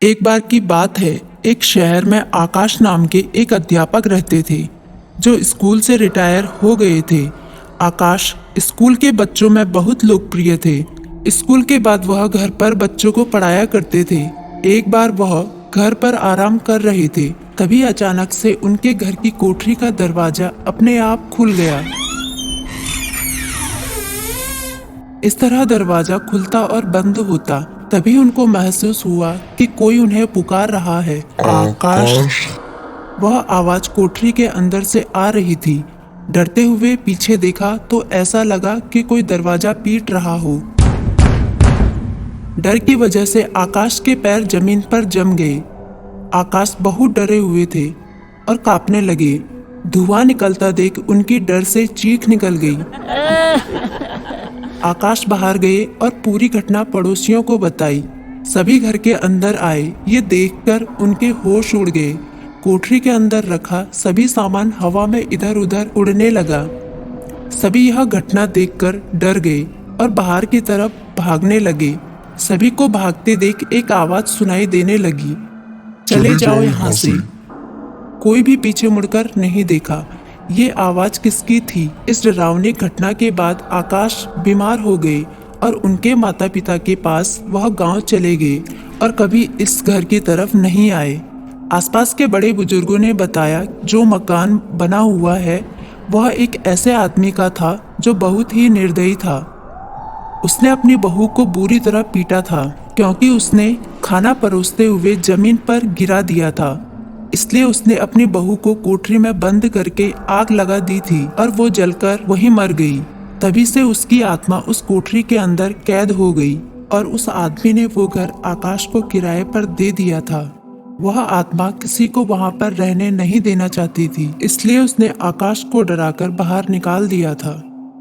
एक बार की बात है, एक शहर में आकाश नाम के एक अध्यापक रहते थे जो स्कूल से रिटायर हो गए थे। आकाश स्कूल के बच्चों में बहुत लोकप्रिय थे। स्कूल के बाद वह घर पर बच्चों को पढ़ाया करते थे। एक बार वह घर पर आराम कर रहे थे, तभी अचानक से उनके घर की कोठरी का दरवाजा अपने आप खुल गया। इस तरह दरवाजा खुलता और बंद होता, तभी उनको महसूस हुआ कि कोई उन्हें पुकार रहा है। आकाश। वह आवाज कोठरी के अंदर से आ रही थी। डरते हुए पीछे देखा तो ऐसा लगा कि कोई दरवाजा पीट रहा हो। डर की वजह से आकाश के पैर जमीन पर जम गए। आकाश बहुत डरे हुए थे और कांपने लगे। धुआं निकलता देख उनकी डर से चीख निकल गई। आकाश बाहर गए और पूरी घटना पड़ोसियों को बताई। सभी घर के अंदर आए। ये देखकर उनके होश उड़ गए। कोठरी के अंदर रखा सभी सामान हवा में इधर उधर उड़ने लगा। सभी यह घटना देखकर डर गए और बाहर की तरफ भागने लगे। सभी को भागते देख एक आवाज सुनाई देने लगी, चले जाओ यहाँ से। कोई भी पीछे मुड़कर नहीं देखा। ये आवाज किसकी थी? इस डरावनी घटना के बाद आकाश बीमार हो गए और उनके माता पिता के पास वह गांव चले गए और कभी इस घर की तरफ नहीं आए। आसपास के बड़े बुजुर्गों ने बताया जो मकान बना हुआ है वह एक ऐसे आदमी का था जो बहुत ही निर्दयी था। उसने अपनी बहू को बुरी तरह पीटा था क्योंकि उसने खाना परोसते हुए जमीन पर गिरा दिया था। इसलिए उसने अपनी बहू को कोठरी में बंद करके आग लगा दी थी और वो जलकर वहीं मर गई। तभी से उसकी आत्मा उस कोठरी के अंदर कैद हो गई और उस आदमी ने वो घर आकाश को किराए पर दे दिया था। वह आत्मा किसी को वहां पर रहने नहीं देना चाहती थी, इसलिए उसने आकाश को डराकर बाहर निकाल दिया था।